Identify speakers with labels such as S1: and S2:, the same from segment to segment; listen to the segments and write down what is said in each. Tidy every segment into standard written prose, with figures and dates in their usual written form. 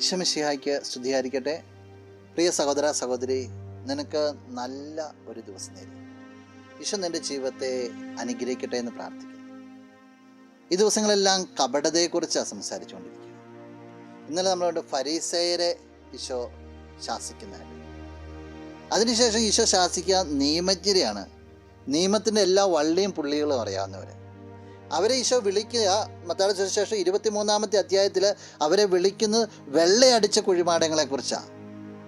S1: ഈശോമിശിഹായ്ക്ക് സ്തുതിയായിരിക്കട്ടെ. പ്രിയ സഹോദര സഹോദരി, നിനക്ക് നല്ല ഒരു ദിവസം നേരി. ഈശോ നിൻ്റെ ജീവിതത്തെ അനുഗ്രഹിക്കട്ടെ എന്ന് പ്രാർത്ഥിക്കുന്നു. ഈ ദിവസങ്ങളെല്ലാം കപടതയെക്കുറിച്ചാണ് സംസാരിച്ചുകൊണ്ടിരിക്കുക. ഇന്നലെ നമ്മളുടെ ഫരീസയരെ ഈശോ ശാസിക്കുന്നതായിട്ട്, അതിനുശേഷം ഈശോ ശാസിക്കുക നിയമജ്ഞരെയാണ്. നിയമത്തിൻ്റെ എല്ലാ വള്ളിയും പുള്ളികളും അറിയാവുന്നവരെ അവരെ ഈശോ വിളിക്കുക. മത്തായിയുടെ സുവിശേഷം 23-ാമത്തെ അധ്യായത്തിൽ അവരെ വിളിക്കുന്നത് വെള്ളയടിച്ച കുഴിമാടങ്ങളെക്കുറിച്ചാണ്.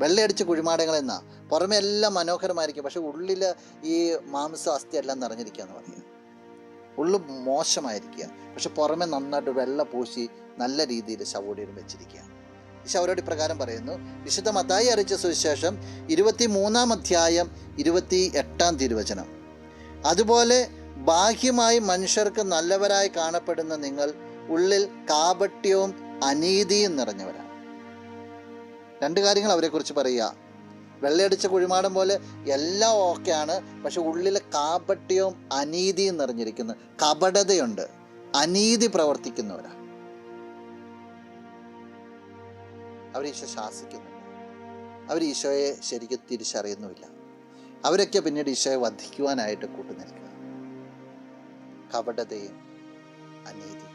S1: വെള്ളയടിച്ച കുഴിമാടങ്ങളെന്നാ. പുറമെ എല്ലാം മനോഹരമായിരിക്കും, പക്ഷെ ഉള്ളിൽ ഈ മാംസ അസ്ഥി എല്ലാം നിറഞ്ഞിരിക്കുക എന്ന് പറയുക. ഉള്ളു മോശമായിരിക്കുക, പക്ഷെ പുറമെ നന്നായിട്ട് വെള്ള പൂശി നല്ല രീതിയിൽ ശവോടിയും വെച്ചിരിക്കുക. ഈശോ അവരോട് ഇപ്രകാരം പറയുന്നു. വിശുദ്ധ മത്തായി അറിയിച്ച സുവിശേഷം 23-ാം അധ്യായം 28-ാം തിരുവചനം. അതുപോലെ ബാഹ്യമായി മനുഷ്യർക്ക് നല്ലവരായി കാണപ്പെടുന്ന നിങ്ങൾ ഉള്ളിൽ കാപട്യവും അനീതിയും നിറഞ്ഞവരാണ്. രണ്ട് കാര്യങ്ങൾ അവരെക്കുറിച്ച് പറയുക. വെള്ളയടിച്ച കുഴിമാടം പോലെ എല്ലാം ഓക്കെയാണ്, പക്ഷെ ഉള്ളിൽ കാപട്യവും അനീതിയും നിറഞ്ഞിരിക്കുന്നു. കപടതയുണ്ട്, അനീതി പ്രവർത്തിക്കുന്നവരാണ്. അവരീശോ ശാസിക്കുന്നുണ്ട്. അവർ ഈശോയെ ശരിക്കും തിരിച്ചറിയുന്നുമില്ല. അവരൊക്കെ പിന്നീട് ഈശോയെ വധിക്കുവാനായിട്ട് കൂട്ടുനിൽക്കുക. കപടതയും അനീതി,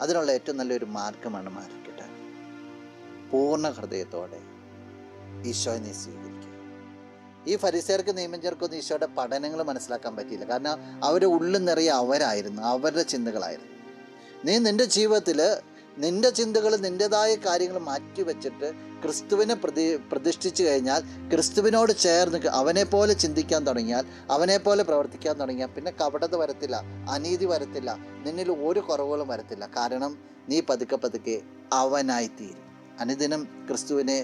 S1: അതിനുള്ള ഏറ്റവും നല്ലൊരു മാർഗമാണ് മാറിക്കിട്ടാൻ. പൂർണ്ണ ഹൃദയത്തോടെ ഈശോയെ നീ സ്വീകരിക്കുക. ഈ ഫരിസേയർക്ക് നിയമജ്ഞർക്കൊന്നും ഈശോയുടെ പഠനങ്ങൾ മനസ്സിലാക്കാൻ പറ്റിയില്ല. കാരണം അവരുടെ ഉള്ളിൽ നിറയെ അവരായിരുന്നു, അവരുടെ ചിന്തകളായിരുന്നു. നീ നിൻ്റെ ജീവിതത്തിൽ നിൻ്റെ ചിന്തകൾ, നിൻ്റെതായ കാര്യങ്ങൾ മാറ്റിവെച്ചിട്ട് ക്രിസ്തുവിനെ പ്രതിഷ്ഠിച്ചു കഴിഞ്ഞാൽ, ക്രിസ്തുവിനോട് ചേർന്ന് അവനെപ്പോലെ ചിന്തിക്കാൻ തുടങ്ങിയാൽ, അവനെപ്പോലെ പ്രവർത്തിക്കാൻ തുടങ്ങിയാൽ, പിന്നെ കപടത വരത്തില്ല, അനീതി വരത്തില്ല, നിന്നിൽ ഒരു കുറവുകളും വരത്തില്ല. കാരണം നീ പതുക്കെ പതുക്കെ അവനായിത്തീരും. അനുദിനം ക്രിസ്തുവിനെ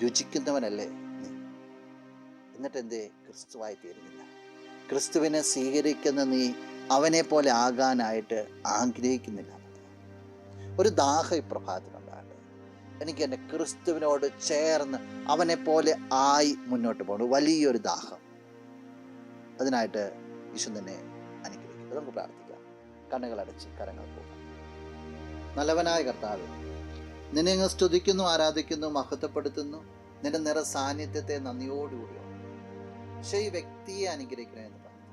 S1: രുചിക്കുന്നവനല്ലേ നീ. എന്നിട്ട് എന്തേ ക്രിസ്തുവായി തീരുന്നില്ല? ക്രിസ്തുവിനെ സ്വീകരിക്കുന്ന നീ അവനെപ്പോലെ ആകാനായിട്ട് ആഗ്രഹിക്കുന്നില്ല. ഒരു ദാഹം ഈ പ്രഭാതത്തിലുണ്ടാകട്ടെ. എനിക്ക് എൻ്റെ ക്രിസ്തുവിനോട് ചേർന്ന് അവനെപ്പോലെ ആയി മുന്നോട്ട് പോകണം. വലിയൊരു ദാഹം. അതിനായിട്ട് ഈശോ തന്നെ അനുഗ്രഹിക്കും. നമുക്ക് പ്രാർത്ഥിക്കാം. കണ്ണുകളടച്ച് കരങ്ങൾ പോകാം. നല്ലവനായ കർത്താവേ, നിന്നെ അങ്ങ് സ്തുതിക്കുന്നു, ആരാധിക്കുന്നു, മഹത്വപ്പെടുത്തുന്നു. നിന്റെ നിറ സാന്നിധ്യത്തെ നന്ദിയോടുകൂടിയോ പക്ഷേ ഈ വ്യക്തിയെ അനുഗ്രഹിക്കണമെന്ന് പറഞ്ഞു.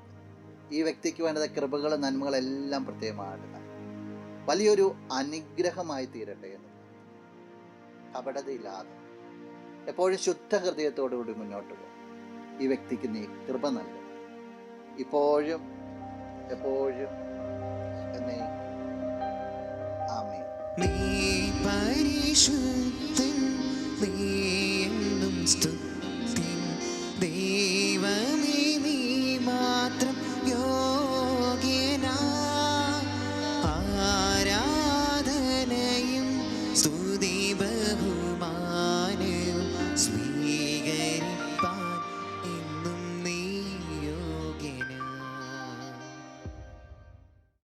S1: ഈ വ്യക്തിക്ക് വേണ്ടത് കൃപകളും നന്മകളെല്ലാം പ്രത്യേകമായിട്ട് വലിയൊരു അനുഗ്രഹമായി തീരട്ടെ എന്ന്. കപടതയില്ലാതെ എപ്പോഴും ശുദ്ധ ഹൃദയത്തോടുകൂടി മുന്നോട്ട് പോകും. ഈ വ്യക്തിക്ക് നീ കൃപ നൽകും, ഇപ്പോഴും എപ്പോഴും എന്നേ. ആമേൻ.
S2: നീ പരിശുദ്ധൻ, നീ എന്നും സ്തുതിൻ.